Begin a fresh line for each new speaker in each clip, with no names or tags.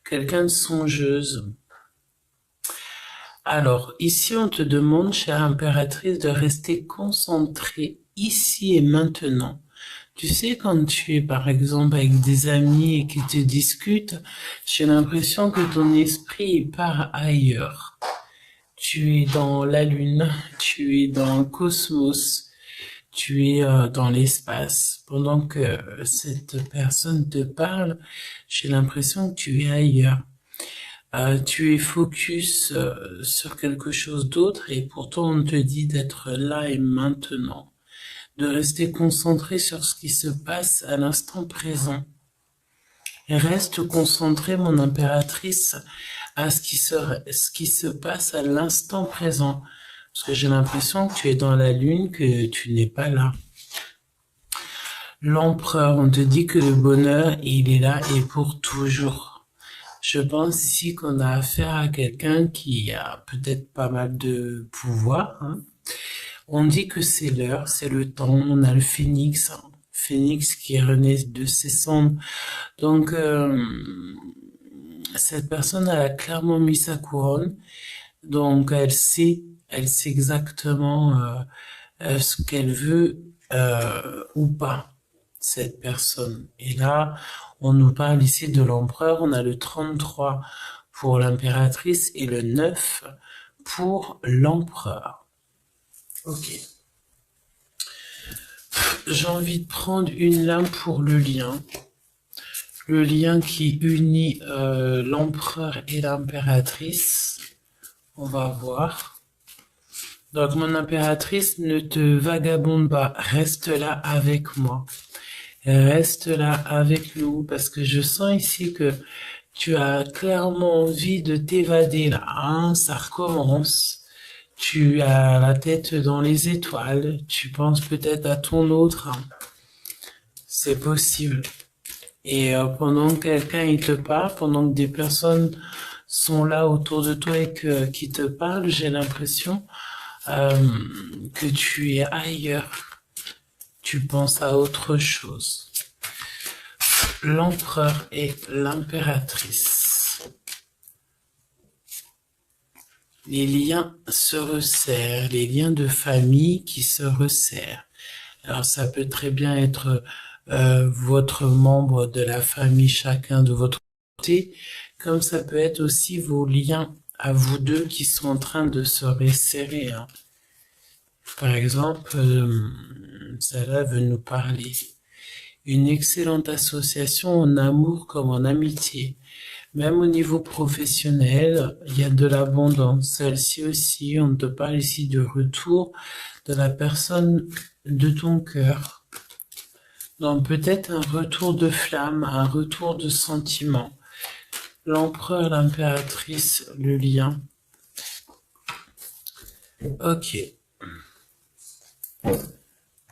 quelqu'un de songeuse. Alors, ici, on te demande, chère impératrice, de rester concentrée ici et maintenant. Tu sais, quand tu es, par exemple, avec des amis et qui te discutent, j'ai l'impression que ton esprit part ailleurs. Tu es dans la lune, tu es dans le cosmos, tu es dans l'espace. Pendant que cette personne te parle, j'ai l'impression que tu es ailleurs. Tu es focus sur quelque chose d'autre et pourtant on te dit d'être là et maintenant, de rester concentré sur ce qui se passe à l'instant présent. Et reste concentré, mon impératrice, à ce qui se passe à l'instant présent. Parce que j'ai l'impression que tu es dans la lune, que tu n'es pas là. L'empereur, on te dit que le bonheur, il est là et pour toujours. Je pense ici qu'on a affaire à quelqu'un qui a peut-être pas mal de pouvoir, hein. On dit que c'est l'heure, c'est le temps. On a le phénix, hein. Phénix qui renaît de ses cendres. Donc, cette personne, elle a clairement mis sa couronne. Donc, elle sait exactement ce qu'elle veut ou pas, cette personne. Et là, on nous parle ici de l'empereur. On a le 33 pour l'impératrice et le 9 pour l'empereur. Ok. J'ai envie de prendre une lame pour le lien. Le lien qui unit l'empereur et l'impératrice. On va voir. Donc, mon impératrice, ne te vagabonde pas. Reste là avec moi. Reste là avec nous parce que je sens ici que tu as clairement envie de t'évader là, hein, ça recommence. Tu as la tête dans les étoiles, tu penses peut-être à ton autre, hein. C'est possible. Et pendant que quelqu'un il te parle, pendant que des personnes sont là autour de toi et qui te parlent, j'ai l'impression que tu es ailleurs. Tu penses à autre chose. L'empereur et l'impératrice. Les liens se resserrent, les liens de famille qui se resserrent. Alors ça peut très bien être votre membre de la famille, chacun de votre côté, comme ça peut être aussi vos liens à vous deux qui sont en train de se resserrer, hein. Par exemple, Sarah veut nous parler. Une excellente association en amour comme en amitié. Même au niveau professionnel, il y a de l'abondance. Celle-ci aussi, on te parle ici du retour de la personne de ton cœur. Donc peut-être un retour de flamme, un retour de sentiment. L'empereur, l'impératrice, le lien. Ok.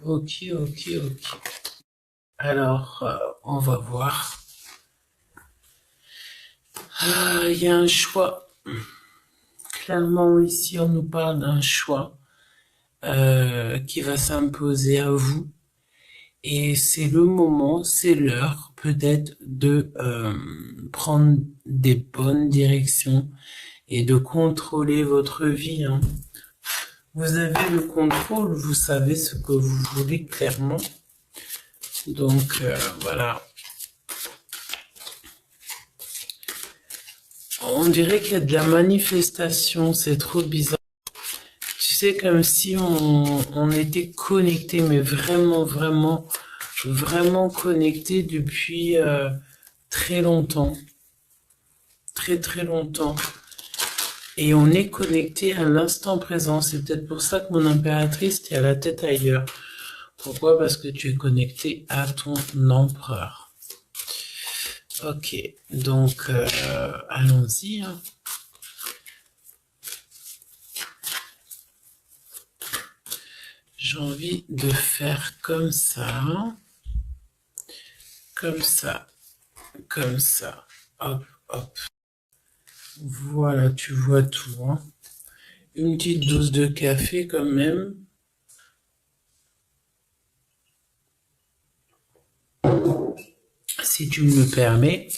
Ok. Alors, on va voir. Il y a un choix. Clairement, ici, on nous parle d'un choix qui va s'imposer à vous. Et c'est le moment, c'est l'heure peut-être de prendre des bonnes directions et de contrôler votre vie, hein. Vous avez le contrôle, vous savez ce que vous voulez clairement. Donc voilà. On dirait qu'il y a de la manifestation, c'est trop bizarre. Tu sais, comme si on était connecté, mais vraiment connecté depuis très longtemps. Très longtemps. Et on est connecté à l'instant présent. C'est peut-être pour ça que mon impératrice, t'es à la tête ailleurs. Pourquoi? Parce que tu es connecté à ton empereur. Ok, donc allons-y, hein. J'ai envie de faire comme ça, comme ça, comme ça. Hop. Voilà, tu vois tout, hein. Une petite dose de café quand même. Si tu me le permets.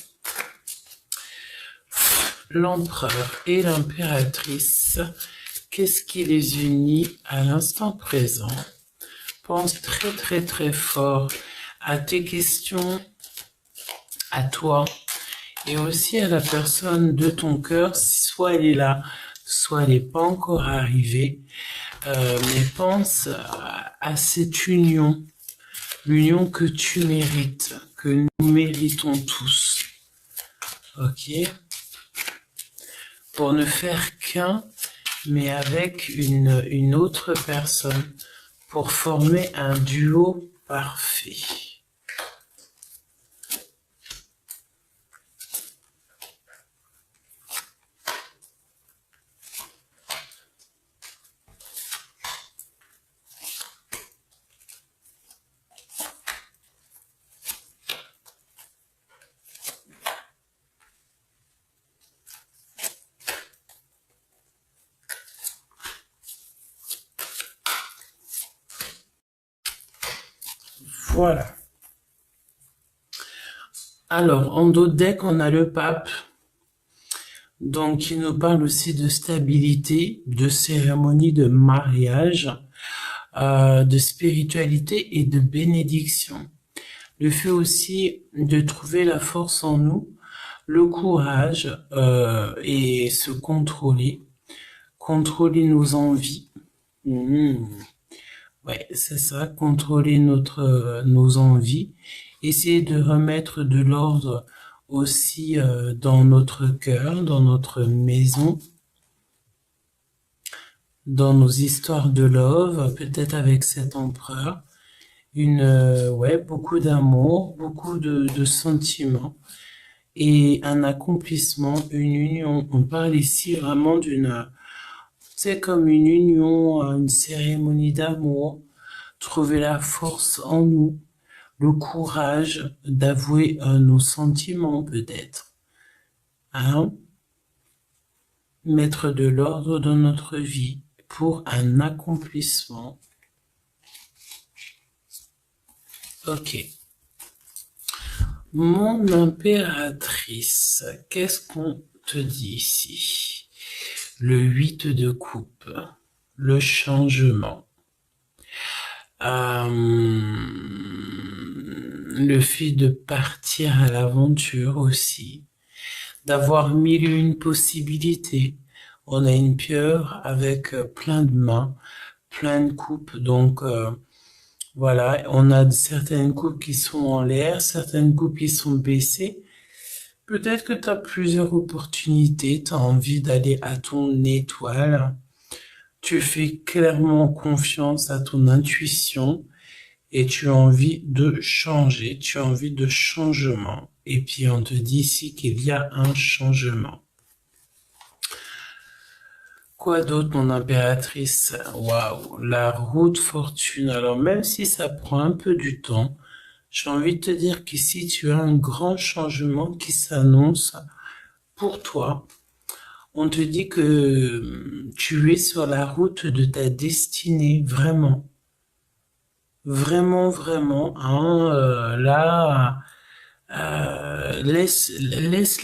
l'empereur et l'impératrice, qu'est-ce qui les unit à l'instant présent? Pense très très très fort à tes questions, à toi, et aussi à la personne de ton cœur, soit elle est là, soit elle n'est pas encore arrivée, mais pense à cette union, l'union que tu mérites, que nous méritons tous, ok? Pour ne faire qu'un, mais avec une autre personne, pour former un duo parfait. Voilà. Alors, en d'autres decks, on a le pape. Donc, il nous parle aussi de stabilité, de cérémonie de mariage, de spiritualité et de bénédiction. Le fait aussi de trouver la force en nous, le courage et se contrôler, contrôler nos envies. Ouais, c'est ça, contrôler nos envies, essayer de remettre de l'ordre aussi dans notre cœur, dans notre maison, dans nos histoires de love, peut-être avec cet empereur, ouais, beaucoup d'amour, beaucoup de sentiments et un accomplissement, une union. On parle ici vraiment c'est comme une union, une cérémonie d'amour, trouver la force en nous, le courage d'avouer nos sentiments peut-être, hein? Mettre de l'ordre dans notre vie pour un accomplissement. Ok. Mon impératrice, qu'est-ce qu'on te dit ici? Le 8 de coupe, le changement. Le fait de partir à l'aventure aussi, d'avoir mille et une possibilités. On a une pieuvre avec plein de mains, plein de coupes, donc voilà, on a certaines coupes qui sont en l'air, certaines coupes qui sont baissées. Peut-être que tu as plusieurs opportunités, tu as envie d'aller à ton étoile, tu fais clairement confiance à ton intuition et tu as envie de changer, tu as envie de changement. Et puis on te dit ici qu'il y a un changement. Quoi d'autre, mon impératrice? Waouh, la roue de fortune. Alors même si ça prend un peu du temps, j'ai envie de te dire qu'ici tu as un grand changement qui s'annonce pour toi. On te dit que tu es sur la route de ta destinée, vraiment. Vraiment, vraiment. Hein, là, laisse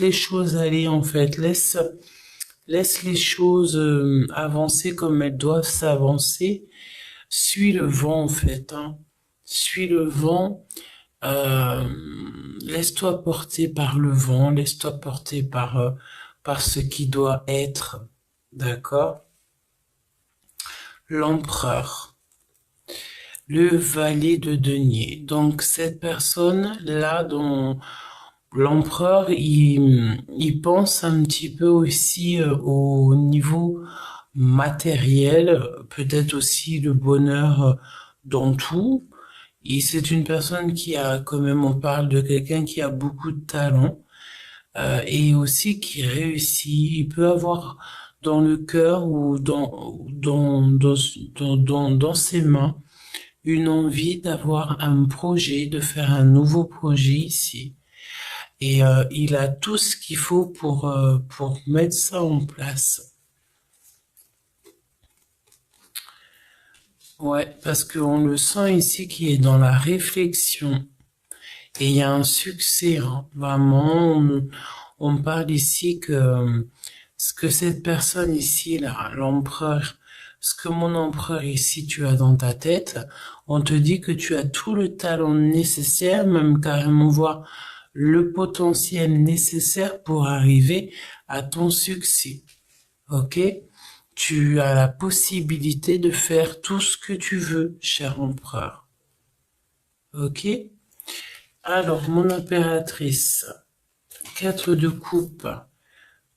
les choses aller en fait. Laisse les choses avancer comme elles doivent s'avancer. Suis le vent en fait. Hein. Suis le vent. Euh, laisse-toi porter par le vent. Laisse-toi porter par ce qui doit être. D'accord? L'empereur. Le valet de denier. Donc cette personne-là dont l'empereur, il pense un petit peu aussi au niveau matériel, peut-être aussi le bonheur dans tout. Et c'est une personne qui a, quand même, on parle de quelqu'un qui a beaucoup de talent et aussi qui réussit. Il peut avoir dans le cœur ou dans ses mains une envie d'avoir un projet, de faire un nouveau projet ici. Et il a tout ce qu'il faut pour mettre ça en place. Ouais, parce qu'on le sent ici qui est dans la réflexion. Et il y a un succès, hein. Vraiment, On parle ici que ce que cette personne ici, là, l'empereur, ce que mon empereur ici tu as dans ta tête, on te dit que tu as tout le talent nécessaire, même carrément voir le potentiel nécessaire pour arriver à ton succès. Ok? Tu as la possibilité de faire tout ce que tu veux, cher empereur. Ok? Alors, mon impératrice, 4 de coupe.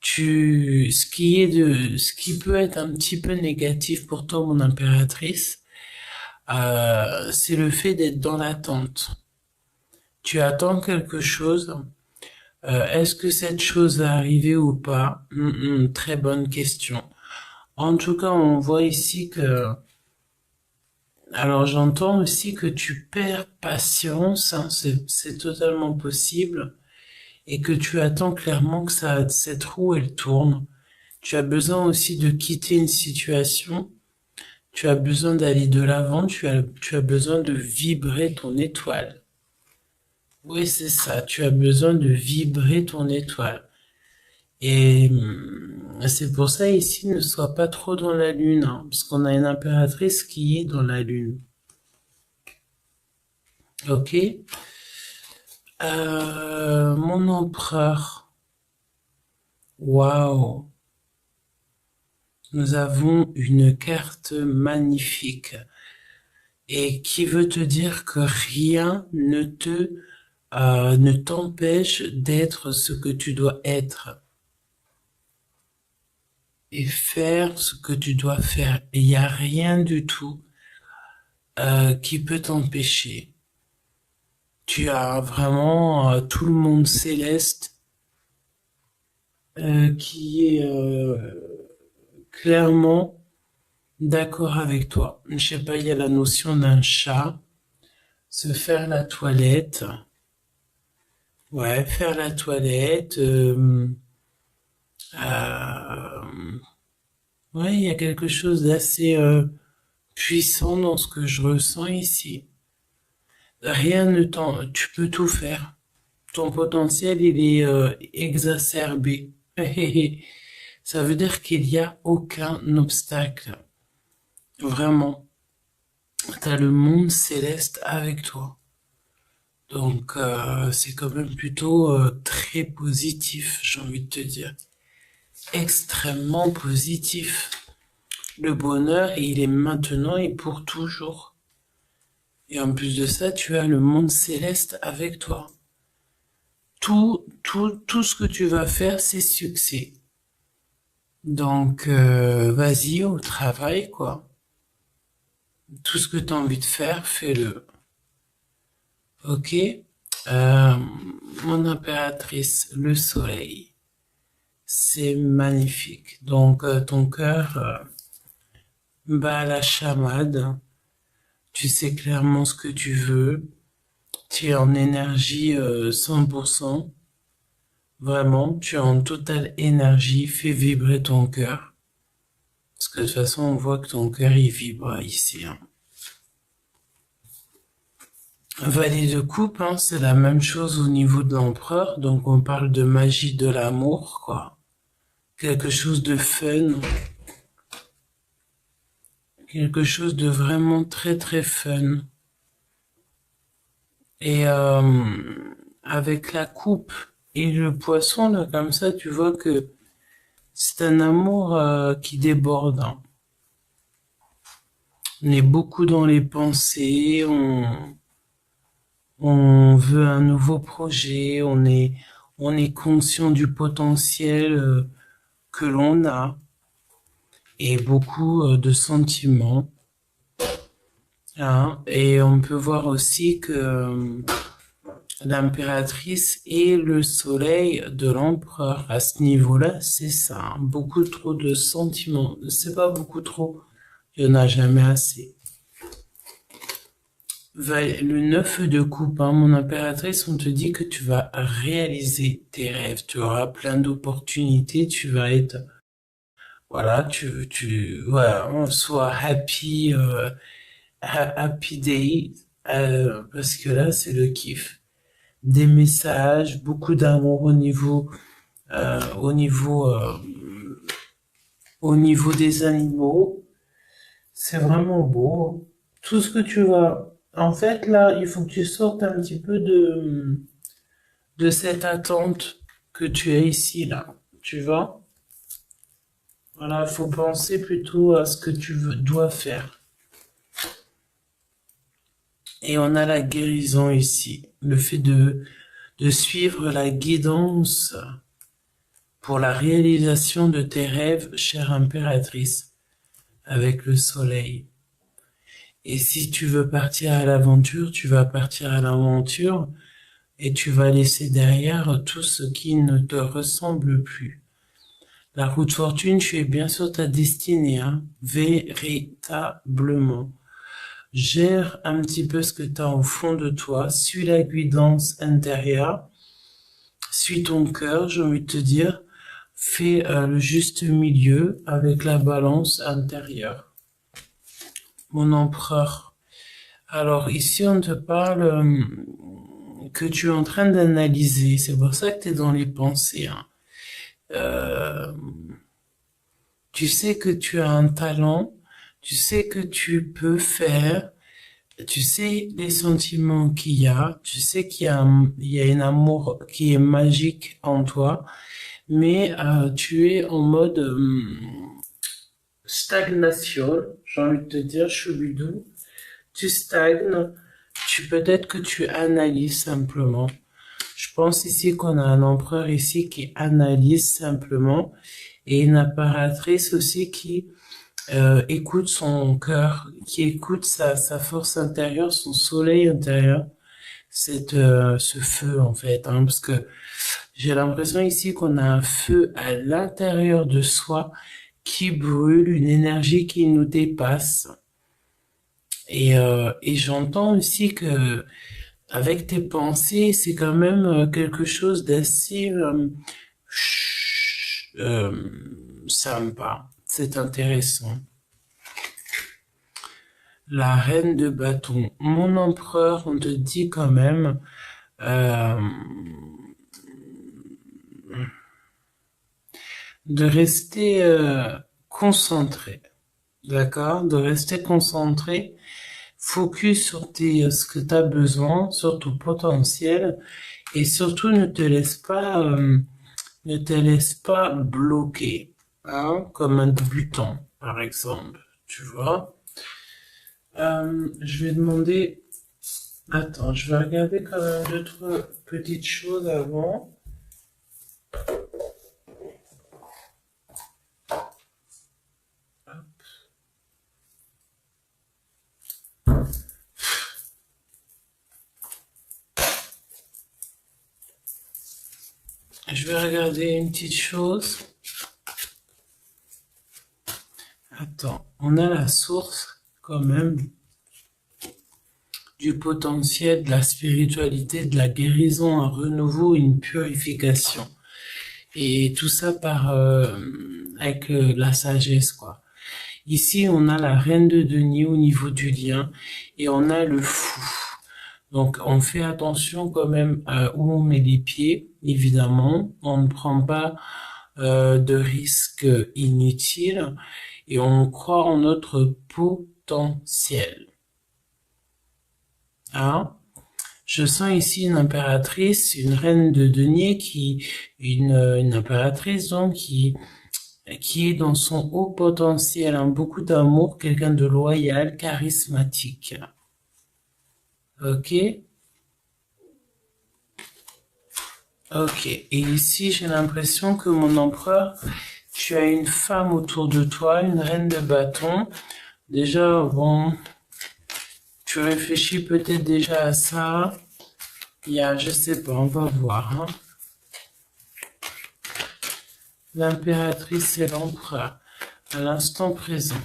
Ce qui peut être un petit peu négatif pour toi, mon impératrice, c'est le fait d'être dans l'attente. Tu attends quelque chose. Est-ce que cette chose va arriver ou pas? Très bonne question. En tout cas, on voit ici que... Alors j'entends aussi que tu perds patience, hein, c'est totalement possible, et que tu attends clairement que cette roue, elle tourne. Tu as besoin aussi de quitter une situation, tu as besoin d'aller de l'avant, tu as besoin de vibrer ton étoile. Oui, c'est ça, tu as besoin de vibrer ton étoile. Et c'est pour ça ici, ne sois pas trop dans la lune, hein, parce qu'on a une impératrice qui est dans la lune. Ok? Mon empereur. Waouh! Nous avons une carte magnifique et qui veut te dire que rien ne t'empêche d'être ce que tu dois être et faire ce que tu dois faire. Il n'y a rien du tout qui peut t'empêcher. Tu as vraiment tout le monde céleste qui est clairement d'accord avec toi. Je sais pas, il y a la notion d'un chat, se faire la toilette. Ouais, faire la toilette. Ouais, il y a quelque chose d'assez puissant dans ce que je ressens ici. Rien ne t'en... Tu peux tout faire. Ton potentiel, il est exacerbé. Ça veut dire qu'il n'y a aucun obstacle. Vraiment. T'as le monde céleste avec toi. Donc, c'est quand même plutôt très positif, j'ai envie de te dire. Extrêmement positif. Le bonheur, il est maintenant et pour toujours. Et en plus de ça, tu as le monde céleste avec toi. Tout ce que tu vas faire, c'est succès. Donc, vas-y au travail, quoi. Tout ce que tu as envie de faire, fais-le. Ok? Euh, Mon impératrice, le soleil. C'est magnifique. Donc, ton cœur bat la chamade. Tu sais clairement ce que tu veux. Tu es en énergie 100%. Vraiment, tu es en totale énergie. Fais vibrer ton cœur. Parce que de toute façon, on voit que ton cœur, il vibre ici. Hein. Valet de coupe, hein, c'est la même chose au niveau de l'empereur. Donc, on parle de magie de l'amour, quoi. Quelque chose de fun. Quelque chose de vraiment très, très fun. Et avec la coupe et le poisson, là, comme ça, tu vois que c'est un amour qui déborde. Hein. On est beaucoup dans les pensées, on veut un nouveau projet, on est conscient du potentiel que l'on a et beaucoup de sentiments. Hein. Et on peut voir aussi que l'impératrice et le soleil de l'empereur. À ce niveau-là, c'est ça. Hein. Beaucoup trop de sentiments. C'est pas beaucoup trop. Il n'y en a jamais assez. Le 9 de coupe, hein, mon impératrice, on te dit que tu vas réaliser tes rêves. Tu auras plein d'opportunités. Tu vas être, voilà, voilà, sois happy, happy day, parce que là, c'est le kiff. Des messages, beaucoup d'amour au niveau au niveau des animaux. C'est vraiment beau. Tout ce que tu vas... En fait, là, il faut que tu sortes un petit peu de cette attente que tu as ici, là. Tu vois? Voilà, il faut penser plutôt à ce que dois faire. Et on a la guérison ici. Le fait de suivre la guidance pour la réalisation de tes rêves, chère impératrice, avec le soleil. Et si tu veux partir à l'aventure, tu vas partir à l'aventure et tu vas laisser derrière tout ce qui ne te ressemble plus. La route fortune, tu es bien sur ta destinée, hein, véritablement. Gère un petit peu ce que tu as au fond de toi, suis la guidance intérieure, suis ton cœur, j'ai envie de te dire, fais le juste milieu avec la balance intérieure. Mon empereur. Alors ici, on te parle que tu es en train d'analyser. C'est pour ça que tu es dans les pensées. Hein. Tu sais que tu as un talent, tu sais que tu peux faire, tu sais les sentiments qu'il y a, tu sais il y a un amour qui est magique en toi, mais tu es en mode stagnation, j'ai envie de te dire, choubidou. Tu stagnes, peut-être que tu analyses simplement. Je pense ici qu'on a un empereur ici qui analyse simplement et une impératrice aussi qui écoute son cœur, qui écoute sa force intérieure, son soleil intérieur, ce feu en fait, hein, parce que j'ai l'impression ici qu'on a un feu à l'intérieur de soi qui brûle, une énergie qui nous dépasse. Et j'entends aussi que avec tes pensées, c'est quand même quelque chose d'assez sympa. C'est intéressant. La reine de bâton. Mon empereur, on te dit quand même de rester concentré. D'accord? De rester concentré. Focus sur ce que tu as besoin, sur ton potentiel. Et surtout, ne te laisse pas bloquer. Hein? Comme un débutant, par exemple. Tu vois? Je vais demander... Attends, je vais regarder quand même d'autres petites choses avant. Je vais regarder une petite chose. Attends, on a la source quand même du potentiel, de la spiritualité, de la guérison, un renouveau, une purification. Et tout ça avec la sagesse, quoi. Ici, on a la reine de denier au niveau du lien et on a le fou. Donc, on fait attention quand même où on met les pieds, évidemment. On ne prend pas de risques inutiles et on croit en notre potentiel. Hein? Je sens ici une impératrice, une reine de denier une impératrice donc qui est dans son haut potentiel, hein, beaucoup d'amour, quelqu'un de loyal, charismatique. Ok? Ok. Et ici, j'ai l'impression que mon empereur, tu as une femme autour de toi, une reine de bâton. Déjà, bon, tu réfléchis peut-être déjà à ça. Je sais pas, on va voir. Hein. L'impératrice et l'empereur, à l'instant présent.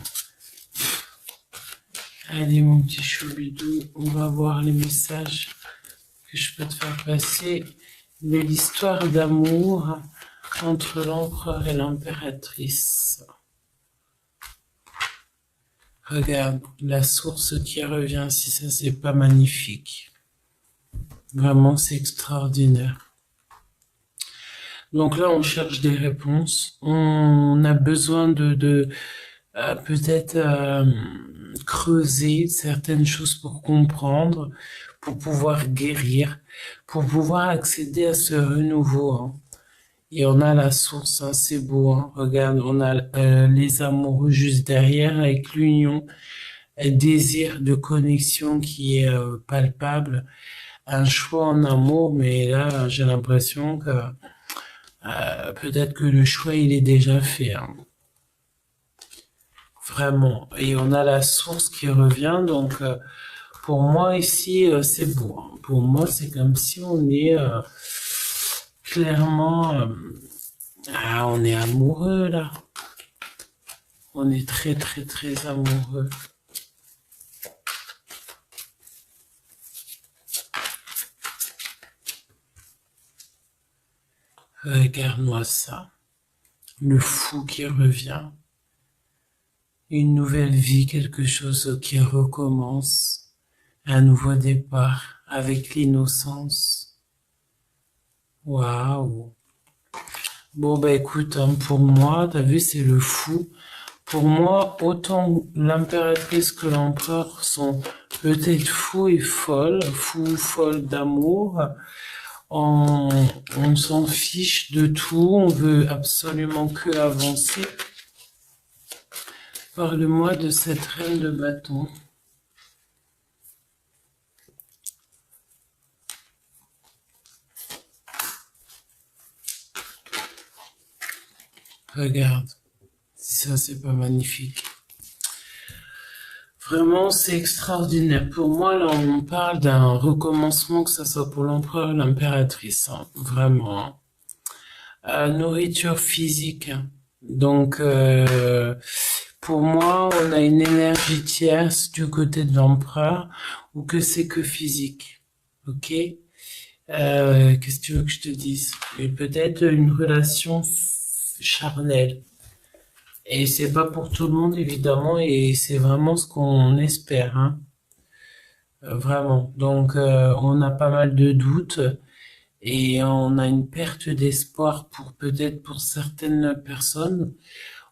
Allez, mon petit choubidou, on va voir les messages que je peux te faire passer de l'histoire d'amour entre l'empereur et l'impératrice. Regarde la source qui revient, si ça c'est pas magnifique. Vraiment, c'est extraordinaire. Donc là, on cherche des réponses. On a besoin de peut-être creuser certaines choses pour comprendre, pour pouvoir guérir, pour pouvoir accéder à ce renouveau, hein. Et on a la source, hein, c'est beau, hein. Regarde, on a les amoureux juste derrière avec l'union, un désir de connexion qui est palpable, un choix en amour, mais là, j'ai l'impression que peut-être que le choix, il est déjà fait, hein. Vraiment. Et on a la source qui revient, donc pour moi ici, c'est beau, hein. Pour moi, c'est comme si on est clairement... on est amoureux là. On est très très très amoureux. Regarde-moi ça. Le fou qui revient. Une nouvelle vie, quelque chose qui recommence. Un nouveau départ avec l'innocence. Waouh. Bon, bah écoute, hein, pour moi, t'as vu, c'est le fou. Pour moi, autant l'impératrice que l'empereur sont peut-être fous et folles, fous, folles d'amour. On s'en fiche de tout, on veut absolument que avancer. Parle-moi de cette reine de bâton. Regarde, ça c'est pas magnifique. Vraiment, c'est extraordinaire. Pour moi, là, on parle d'un recommencement, que ce soit pour l'empereur ou l'impératrice, hein. Vraiment, hein. Nourriture physique, hein. Donc, pour moi, on a une énergie tierce du côté de l'empereur, ou que c'est que physique. Ok? Qu'est-ce que tu veux que je te dise? Et peut-être une relation charnelle. Et c'est pas pour tout le monde, évidemment, et c'est vraiment ce qu'on espère, hein. Vraiment. Donc, on a pas mal de doutes et on a une perte d'espoir pour peut-être pour certaines personnes.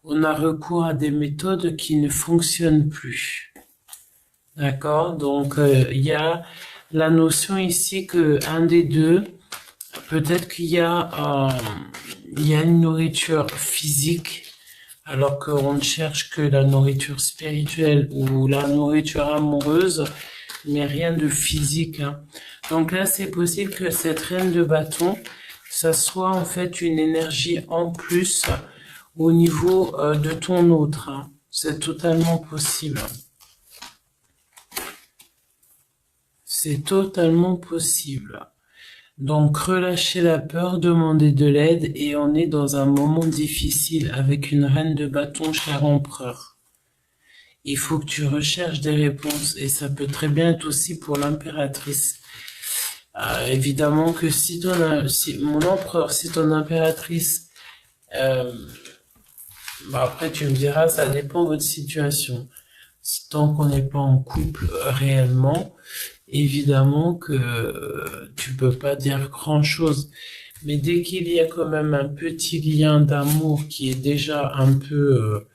On a recours à des méthodes qui ne fonctionnent plus. D'accord? Donc, il y a la notion ici que un des deux, peut-être il y a une nourriture physique, alors qu'on ne cherche que la nourriture spirituelle ou la nourriture amoureuse, mais rien de physique, hein. Donc là, c'est possible que cette reine de bâton, ça soit en fait une énergie en plus au niveau de ton autre, hein. C'est totalement possible. C'est totalement possible. Donc relâchez la peur, demandez de l'aide et on est dans un moment difficile avec une reine de bâton, cher empereur. Il faut que tu recherches des réponses et ça peut très bien être aussi pour l'impératrice. Évidemment que si mon empereur, si ton impératrice, après tu me diras, ça dépend de votre situation. Tant qu'on n'est pas en couple réellement, évidemment que tu peux pas dire grand-chose. Mais dès qu'il y a quand même un petit lien d'amour qui est déjà un peu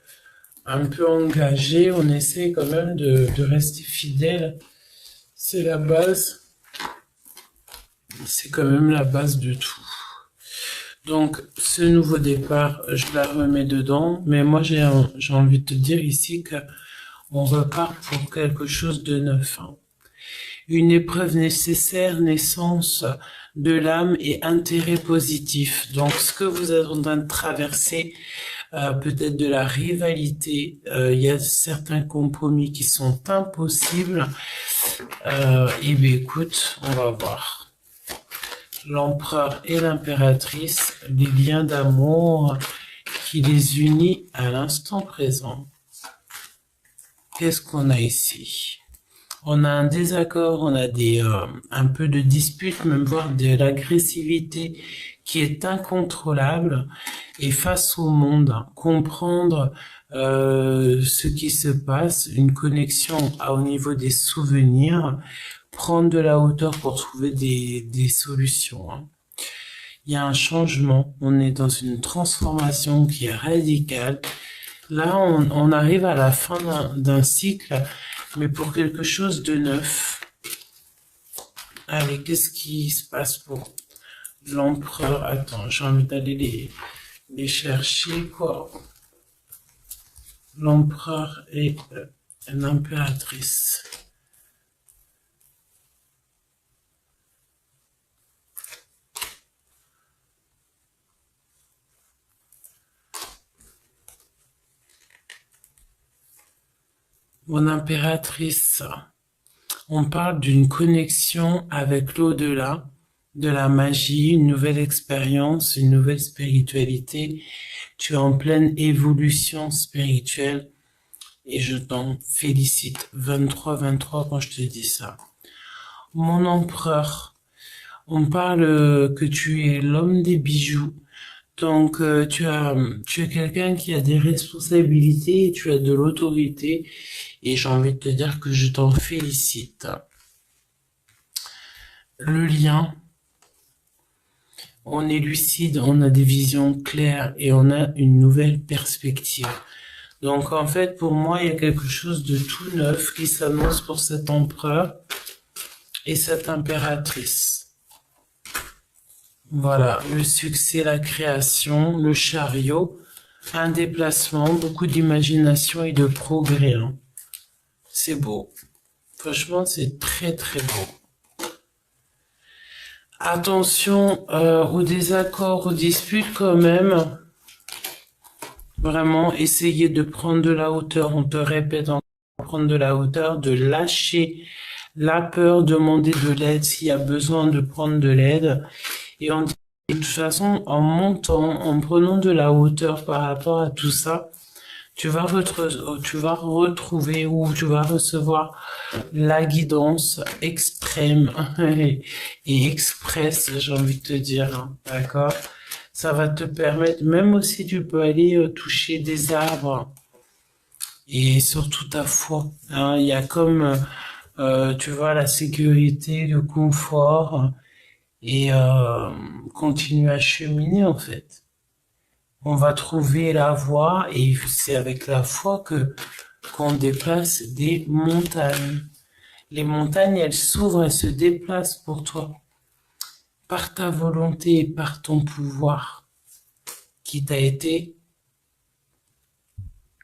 engagé, on essaie quand même de rester fidèle. C'est la base. C'est quand même la base de tout. Donc, ce nouveau départ, je la remets dedans. Mais moi, j'ai envie de te dire ici que on repart pour quelque chose de neuf, hein. Une épreuve nécessaire, naissance de l'âme et intérêt positif. Donc, ce que vous êtes en train de traverser, peut-être de la rivalité, il y a certains compromis qui sont impossibles. Et bien, écoute, on va voir. L'empereur et l'impératrice, les liens d'amour qui les unit à l'instant présent. Qu'est-ce qu'on a ici? On a un désaccord, on a un peu de dispute, même voire de l'agressivité qui est incontrôlable. Et face au monde, comprendre ce qui se passe, une connexion au niveau des souvenirs, prendre de la hauteur pour trouver des solutions, hein. Il y a un changement, on est dans une transformation qui est radicale. Là, on arrive à la fin d'un cycle, mais pour quelque chose de neuf. Allez, qu'est-ce qui se passe pour l'empereur? Attends, j'ai envie d'aller les chercher, quoi. L'empereur et l'impératrice. Mon impératrice, on parle d'une connexion avec l'au-delà, de la magie, une nouvelle expérience, une nouvelle spiritualité. Tu es en pleine évolution spirituelle et je t'en félicite. 23 quand je te dis ça. Mon empereur, on parle que tu es l'homme des bijoux. Donc tu es quelqu'un qui a des responsabilités, tu as de l'autorité et j'ai envie de te dire que je t'en félicite. Le lien, on est lucide, on a des visions claires et on a une nouvelle perspective. Donc en fait, pour moi, il y a quelque chose de tout neuf qui s'annonce pour cet empereur et cette impératrice. Voilà, le succès, la création, le chariot, un déplacement, beaucoup d'imagination et de progrès. Hein. C'est beau. Franchement, c'est très très beau. Attention aux désaccords, aux disputes quand même. Vraiment, essayez de prendre de la hauteur. On te répète encore, prendre de la hauteur, de lâcher la peur, demander de l'aide s'il y a besoin de prendre de l'aide. Et de toute façon, en montant, en prenant de la hauteur par rapport à tout ça, tu vas retrouver ou tu vas recevoir la guidance extrême et express, j'ai envie de te dire, hein, d'accord? Ça va te permettre, même aussi tu peux aller toucher des arbres et surtout ta foi. Hein, il y a comme, tu vois, la sécurité, le confort et continuer à cheminer en fait. On va trouver la voie et c'est avec la foi que qu'on déplace des montagnes. Les montagnes, elles s'ouvrent, elles se déplacent pour toi. Par ta volonté et par ton pouvoir qui t'a été,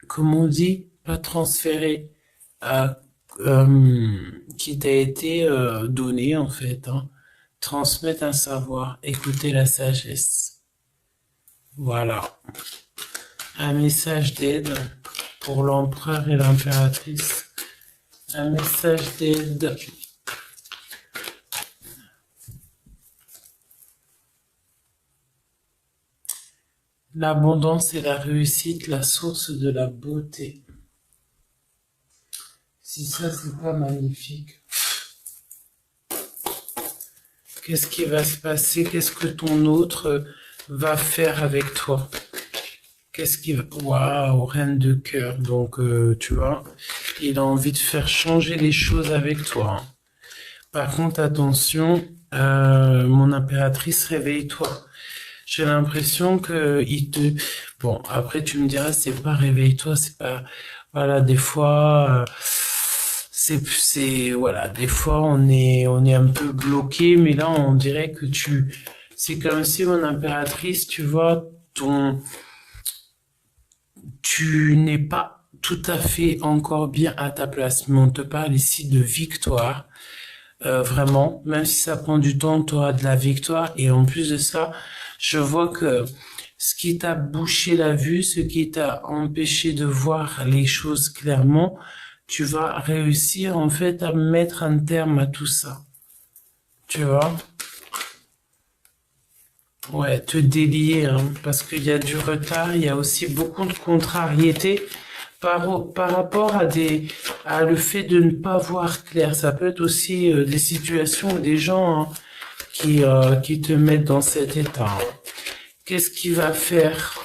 comme on dit, pas transféré, qui t'a été donné en fait. Hein. Transmettre un savoir, écouter la sagesse. Voilà. Un message d'aide pour l'empereur et l'impératrice. Un message d'aide. L'abondance et la réussite, la source de la beauté. Si ça, c'est pas magnifique. Qu'est-ce qui va se passer? Qu'est-ce que ton autre va faire avec toi? Qu'est-ce qui va... Waouh, reine de cœur. Donc, tu vois, il a envie de faire changer les choses avec toi. Par contre, attention, mon impératrice, réveille-toi. J'ai l'impression que il te... Bon, après, tu me diras, c'est pas réveille-toi, c'est pas... Voilà, des fois... voilà, des fois on est un peu bloqué, mais là on dirait que c'est comme si mon impératrice, tu vois, tu n'es pas tout à fait encore bien à ta place, mais on te parle ici de victoire, vraiment, même si ça prend du temps, tu auras de la victoire, et en plus de ça, je vois que ce qui t'a bouché la vue, ce qui t'a empêché de voir les choses clairement, tu vas réussir en fait à mettre un terme à tout ça. Tu vois? Ouais, te délier, hein, parce qu'il y a du retard, il y a aussi beaucoup de contrariétés par rapport à le fait de ne pas voir clair. Ça peut être aussi des situations ou des gens hein, qui te mettent dans cet état. Hein. Qu'est-ce qu'il va faire?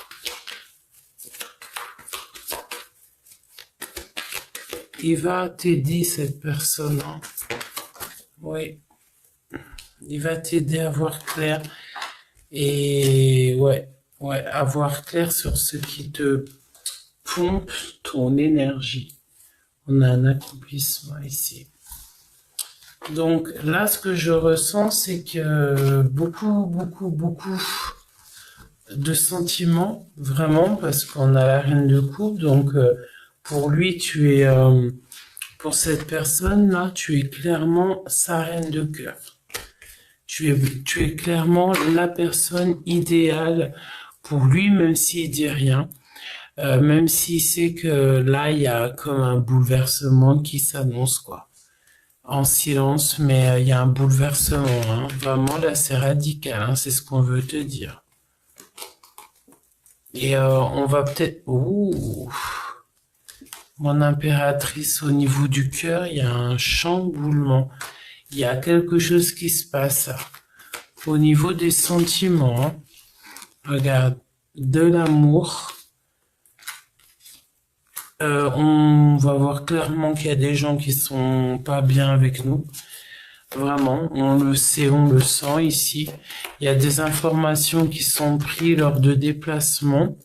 Il va t'aider, cette personne. Hein. Oui. Il va t'aider à voir clair. Et ouais, avoir clair sur ce qui te pompe ton énergie. On a un accomplissement ici. Donc là, ce que je ressens, c'est que beaucoup de sentiments, vraiment, parce qu'on a la reine de coupe. Donc pour lui, pour cette personne-là, tu es clairement sa reine de cœur. Tu es clairement la personne idéale pour lui, même s'il dit rien. Même s'il sait que là, il y a comme un bouleversement qui s'annonce, quoi. En silence, mais il y a un bouleversement, hein. Vraiment, là, c'est radical, hein, c'est ce qu'on veut te dire. Et on va peut-être... Ouh, mon impératrice, au niveau du cœur, il y a un chamboulement. Il y a quelque chose qui se passe. Au niveau des sentiments, hein. Regarde, de l'amour. On va voir clairement qu'il y a des gens qui sont pas bien avec nous. Vraiment, on le sait, on le sent ici. Il y a des informations qui sont prises lors de déplacements.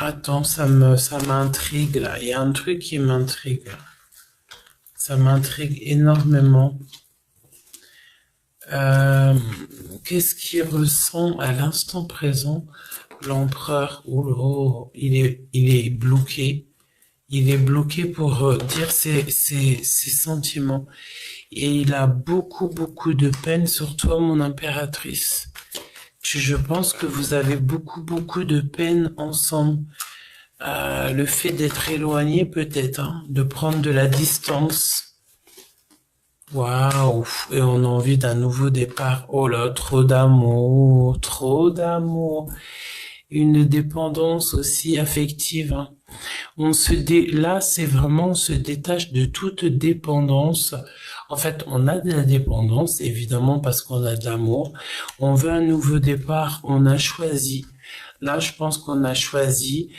Attends, ça m'intrigue là. Il y a un truc qui m'intrigue. Ça m'intrigue énormément. Qu'est-ce qu'il ressent à l'instant présent? L'empereur, oh, il est bloqué. Il est bloqué pour dire ses sentiments. Et il a beaucoup de peine sur toi, mon impératrice. Je pense que vous avez beaucoup de peine ensemble. Le fait d'être éloigné peut-être, hein, de prendre de la distance. Waouh! Et on a envie d'un nouveau départ. Oh là, trop d'amour, trop d'amour. Une dépendance aussi affective, hein. Là, c'est vraiment, on se détache de toute dépendance. En fait, on a de la dépendance, évidemment, parce qu'on a de l'amour. On veut un nouveau départ, on a choisi. Là, je pense qu'on a choisi,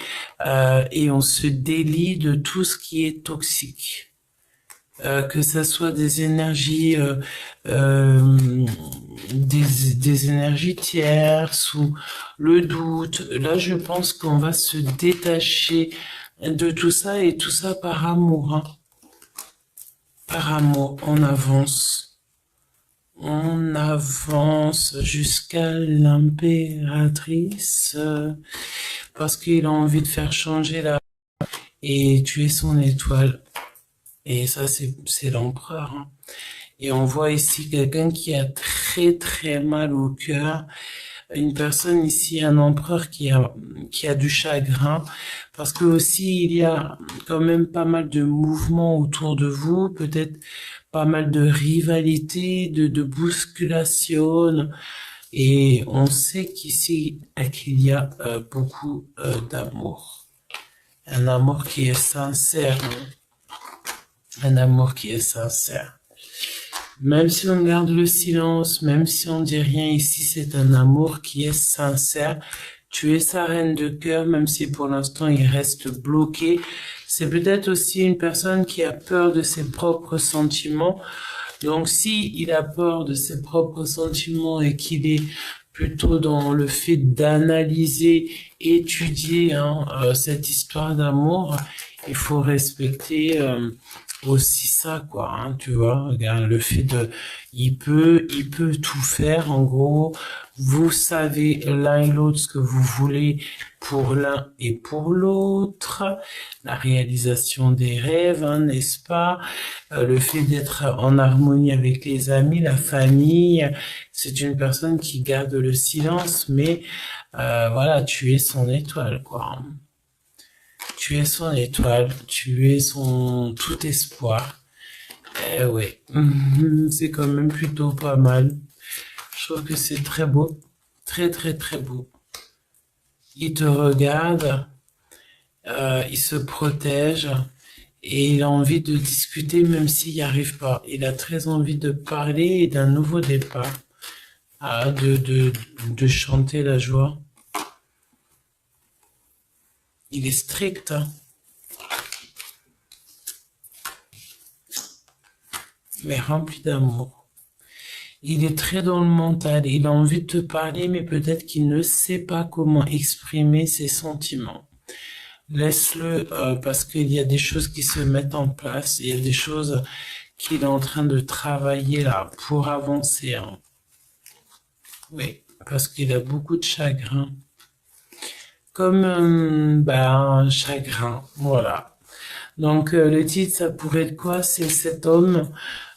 et on se délie de tout ce qui est toxique. Que ça soit des énergies, des énergies tierces ou le doute. Là, je pense qu'on va se détacher de tout ça et tout ça par amour, hein. Par amour, on avance. On avance jusqu'à l'impératrice parce qu'il a envie de faire changer la et tu es son étoile. Et ça, c'est l'empereur, hein. Et on voit ici quelqu'un qui a très mal au cœur. Une personne ici, un empereur qui a du chagrin. Parce que aussi, il y a quand même pas mal de mouvements autour de vous. Peut-être pas mal de rivalité, de bousculation. Et on sait qu'ici, qu'il y a beaucoup d'amour. Un amour qui est sincère, hein. Un amour qui est sincère. Même si on garde le silence, même si on dit rien ici, c'est un amour qui est sincère. Tu es sa reine de cœur, même si pour l'instant il reste bloqué. C'est peut-être aussi une personne qui a peur de ses propres sentiments. Donc si il a peur de ses propres sentiments et qu'il est plutôt dans le fait d'analyser, étudier, hein, cette histoire d'amour, il faut respecter aussi ça, quoi, hein, tu vois. Regarde, le fait il peut tout faire, en gros. Vous savez l'un et l'autre ce que vous voulez pour l'un et pour l'autre. La réalisation des rêves, hein, n'est-ce pas? Le fait d'être en harmonie avec les amis, la famille. C'est une personne qui garde le silence, mais voilà, tu es son étoile, quoi, hein. Tu es son étoile, tu es son tout espoir. Eh ouais, c'est quand même plutôt pas mal. Je trouve que c'est très beau, très beau. Il te regarde, il se protège et il a envie de discuter même s'il n'y arrive pas. Il a très envie de parler et d'un nouveau départ, de chanter la joie. Il est strict, hein, mais rempli d'amour. Il est très dans le mental. Il a envie de te parler, mais peut-être qu'il ne sait pas comment exprimer ses sentiments. Laisse-le parce qu'il y a des choses qui se mettent en place. Il y a des choses qu'il est en train de travailler là pour avancer. Hein. Oui, parce qu'il a beaucoup de chagrin. Comme un chagrin, voilà. Donc le titre, ça pourrait être quoi? C'est cet homme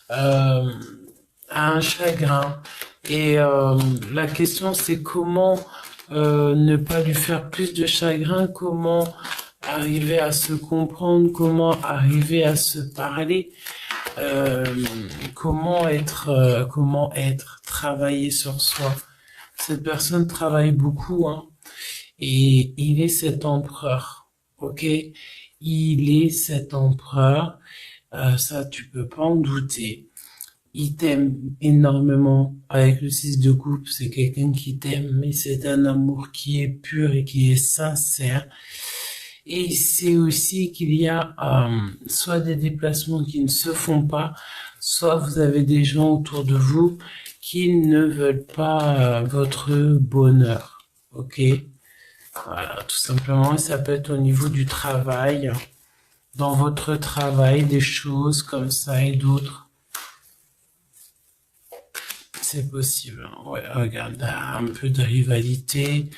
a un chagrin. Et la question, c'est comment ne pas lui faire plus de chagrin, comment arriver à se comprendre, comment arriver à se parler, euh, comment être, travailler sur soi. Cette personne travaille beaucoup, hein, et il est cet empereur, ok? Il est cet empereur, ça tu peux pas en douter. Il t'aime énormément. Avec le 6 de coupe, c'est quelqu'un qui t'aime, mais c'est un amour qui est pur et qui est sincère. Et il sait aussi qu'il y a soit des déplacements qui ne se font pas, soit vous avez des gens autour de vous qui ne veulent pas votre bonheur. Ok? Voilà, tout simplement, ça peut être au niveau du travail, dans votre travail, des choses comme ça et d'autres. C'est possible. Ouais, regarde, un peu de rivalité.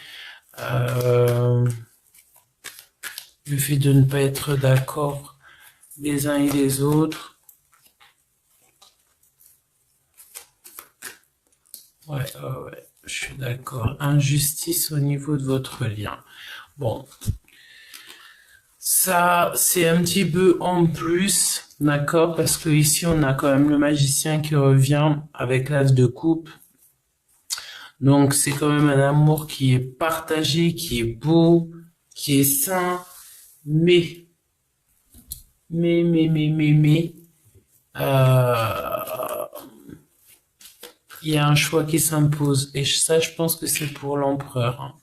Le fait de ne pas être d'accord les uns et les autres. Ouais, je suis d'accord. Injustice au niveau de votre lien. Bon, ça, c'est un petit peu en plus, d'accord, parce que ici, on a quand même le magicien qui revient avec l'as de coupe. Donc, c'est quand même un amour qui est partagé, qui est beau, qui est sain, mais, euh, il y a un choix qui s'impose. Et ça, je pense que c'est pour l'empereur. Hein.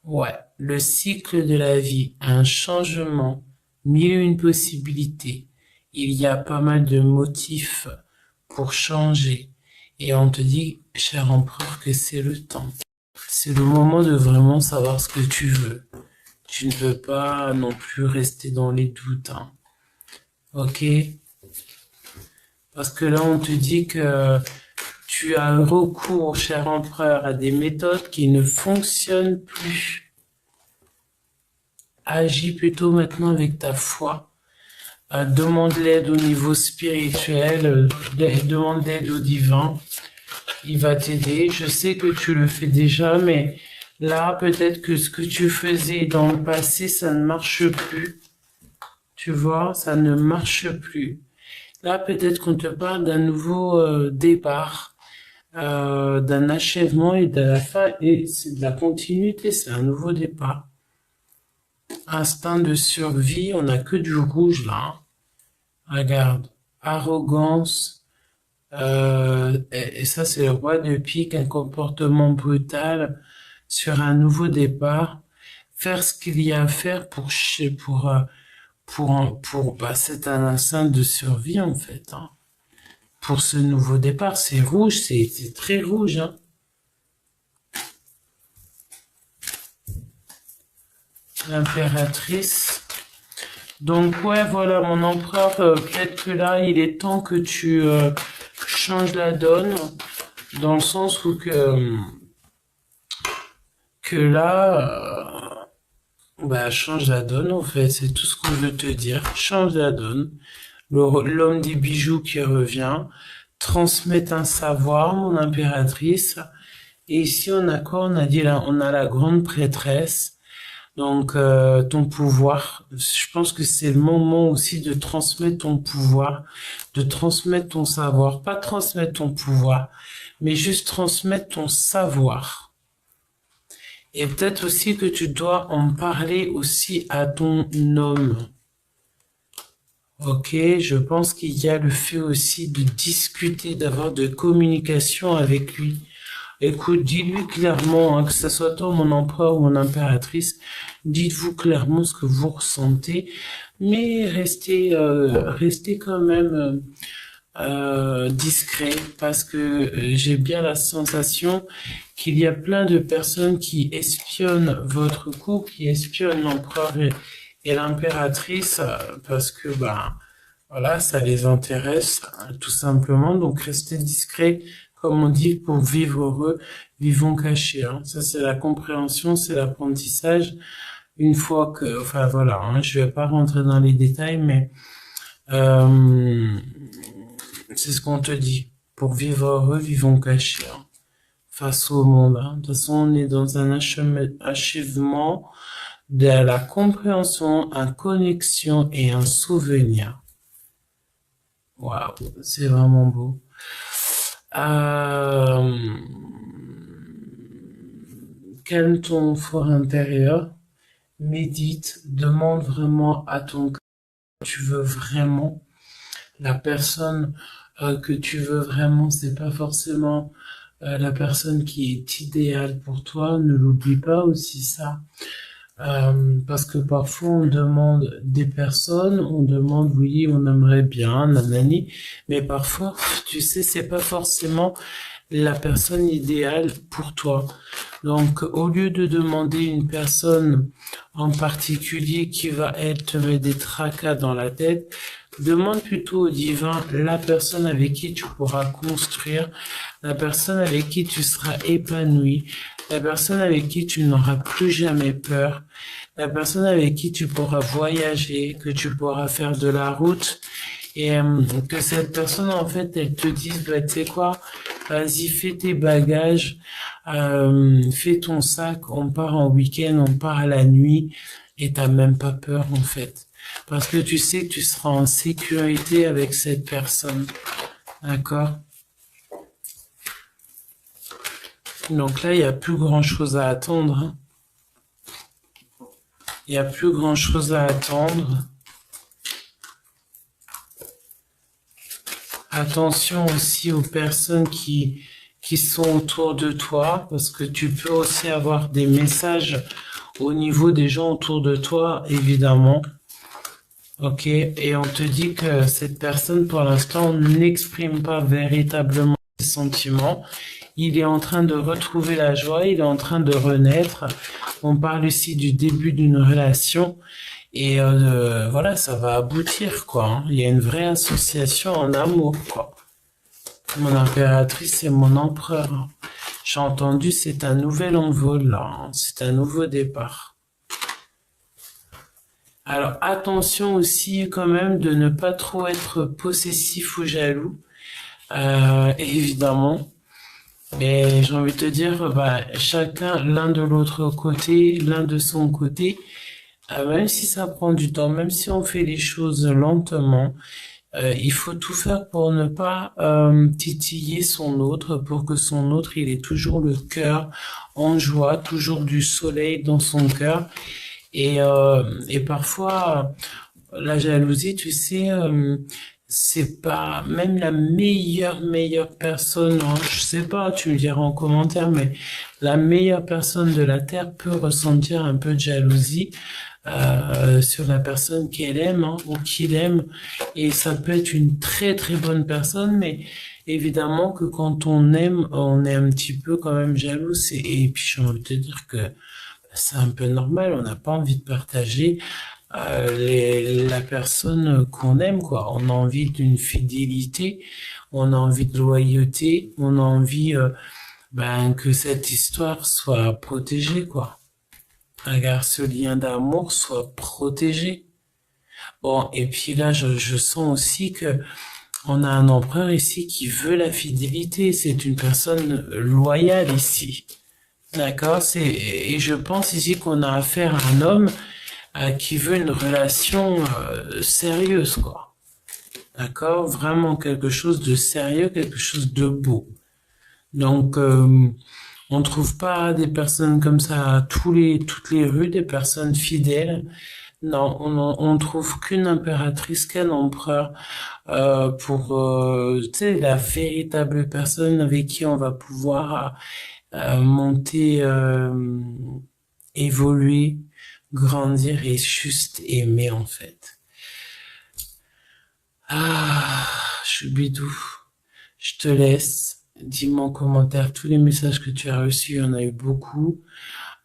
Ouais, le cycle de la vie, un changement, mille et une possibilités. Il y a pas mal de motifs pour changer. Et on te dit, cher empereur, que c'est le temps. C'est le moment de vraiment savoir ce que tu veux. Tu ne veux pas non plus rester dans les doutes. Hein. Ok? Parce que là, on te dit que tu as recours, cher empereur, à des méthodes qui ne fonctionnent plus. Agis plutôt maintenant avec ta foi. Demande l'aide au niveau spirituel, demande l'aide au divin. Il va t'aider. Je sais que tu le fais déjà, mais là, peut-être que ce que tu faisais dans le passé, ça ne marche plus. Tu vois, ça ne marche plus. Là, peut-être qu'on te parle d'un nouveau départ, d'un achèvement et de la fin, et c'est de la continuité, c'est un nouveau départ. Instinct de survie, on n'a que du rouge là. Hein. Regarde, arrogance, et ça c'est le roi de pique, un comportement brutal sur un nouveau départ, faire ce qu'il y a à faire pour c'est un instinct de survie en fait. Hein. Pour ce nouveau départ, c'est rouge, c'est très rouge. Hein. L'impératrice. Donc ouais, voilà, mon empereur, peut-être que là, il est temps que tu changes la donne, dans le sens où que là, change la donne, en fait, c'est tout ce qu'on veut te dire. Change la donne. L'homme des bijoux qui revient, transmettre un savoir, mon impératrice. Et ici, on a quoi? On a dit là, on a la grande prêtresse. Donc, ton pouvoir, je pense que c'est le moment aussi de transmettre ton pouvoir, de transmettre ton savoir, pas transmettre ton pouvoir, mais juste transmettre ton savoir. Et peut-être aussi que tu dois en parler aussi à ton homme. Ok, je pense qu'il y a le fait aussi de discuter, d'avoir de communication avec lui. Écoute, dis-lui clairement, hein, que ce soit toi, mon empereur ou mon impératrice, dites-vous clairement ce que vous ressentez, mais restez quand même discret parce que j'ai bien la sensation qu'il y a plein de personnes qui espionnent votre couple, qui espionnent l'empereur et l'impératrice parce que bah voilà, ça les intéresse tout simplement. Donc restez discret, comme on dit, pour vivre heureux, vivons cachés. Hein. Ça c'est la compréhension, c'est l'apprentissage. Une fois que, enfin voilà, hein, je vais pas rentrer dans les détails, mais euh, c'est ce qu'on te dit. Pour vivre heureux, vivons cachés hein, face au monde. Hein. De toute façon, on est dans un achèvement de la compréhension, une connexion et un souvenir. Waouh, c'est vraiment beau. Euh, calme ton fort intérieur, médite, demande vraiment à ton cœur tu veux vraiment. La personne que tu veux vraiment, c'est pas forcément la personne qui est idéale pour toi. Ne l'oublie pas aussi ça. Parce que parfois on demande des personnes, on demande oui, on aimerait bien, nanani, mais parfois, tu sais, c'est pas forcément la personne idéale pour toi. Donc, au lieu de demander une personne en particulier qui va, elle, te mettre des tracas dans la tête, demande plutôt au divin la personne avec qui tu pourras construire, la personne avec qui tu seras épanoui, la personne avec qui tu n'auras plus jamais peur, la personne avec qui tu pourras voyager, que tu pourras faire de la route, et que cette personne, en fait, elle te dise, bah, tu sais quoi, vas-y, fais tes bagages, fais ton sac, on part en week-end, on part à la nuit, et t'as même pas peur, en fait. Parce que tu sais que tu seras en sécurité avec cette personne. D'accord? Donc là, il n'y a plus grand-chose à attendre. Hein. Il n'y a plus grand-chose à attendre. Attention aussi aux personnes qui sont autour de toi, parce que tu peux aussi avoir des messages au niveau des gens autour de toi, évidemment. Ok, et on te dit que cette personne, pour l'instant, n'exprime pas véritablement ses sentiments. Il est en train de retrouver la joie, il est en train de renaître. On parle ici du début d'une relation. Et voilà, ça va aboutir, quoi. Hein. Il y a une vraie association en amour, quoi. Mon impératrice et mon empereur. Hein. J'ai entendu, c'est un nouvel envol, là. Hein. C'est un nouveau départ. Alors, attention aussi, quand même, de ne pas trop être possessif ou jaloux. Évidemment. Mais j'ai envie de te dire, bah, chacun l'un de l'autre côté, l'un de son côté. Même si ça prend du temps, même si on fait les choses lentement, il faut tout faire pour ne pas titiller son autre, pour que son autre, il ait toujours le cœur en joie, toujours du soleil dans son cœur. Et parfois, la jalousie, tu sais, c'est pas même la meilleure personne, hein, je sais pas, tu me diras en commentaire, mais la meilleure personne de la Terre peut ressentir un peu de jalousie sur la personne qu'elle aime hein, ou qu'il aime. Et ça peut être une très très bonne personne, mais évidemment que quand on est un petit peu quand même jaloux. Et puis j'ai envie de te dire que c'est un peu normal, on n'a pas envie de partager la personne qu'on aime, quoi. On a envie d'une fidélité, on a envie de loyauté, on a envie que cette histoire soit protégée, quoi. Regarde, ce lien d'amour soit protégé. Bon, et puis là, je sens aussi que on a un empereur ici qui veut la fidélité. C'est une personne loyale ici. D'accord? Et je pense ici qu'on a affaire à un homme qui veut une relation sérieuse, quoi. D'accord? Vraiment quelque chose de sérieux, quelque chose de beau. Donc, on trouve pas des personnes comme ça à toutes les rues, des personnes fidèles. Non, on trouve qu'une impératrice, qu'un empereur pour tu sais la véritable personne avec qui on va pouvoir monter, évoluer, grandir et juste aimer en fait. Ah, Choubidou, je te laisse. Dis-moi en commentaire tous les messages que tu as reçus, il y en a eu beaucoup.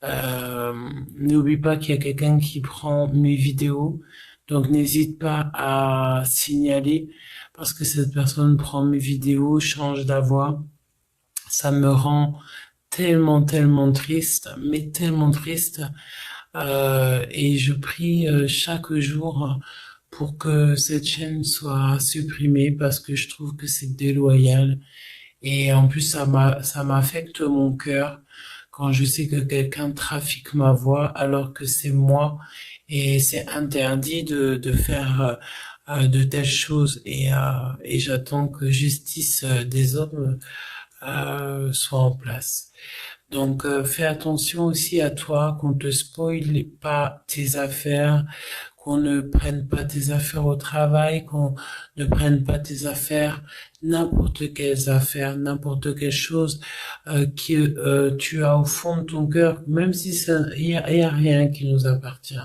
Euh, N'oublie pas qu'il y a quelqu'un qui prend mes vidéos, donc n'hésite pas à signaler parce que cette personne prend mes vidéos, change la voix. Ça me rend tellement, tellement triste, mais tellement triste. Et je prie chaque jour pour que cette chaîne soit supprimée parce que je trouve que c'est déloyal. Et en plus, ça m'affecte mon cœur quand je sais que quelqu'un trafique ma voix alors que c'est moi et c'est interdit de faire de telles choses. Et j'attends que justice des hommes soit en place. Donc, fais attention aussi à toi, qu'on te spoile pas tes affaires, qu'on ne prenne pas tes affaires au travail, qu'on ne prenne pas tes affaires, n'importe quelles affaires, n'importe quelle chose que tu as au fond de ton cœur, même si il y a rien qui nous appartient.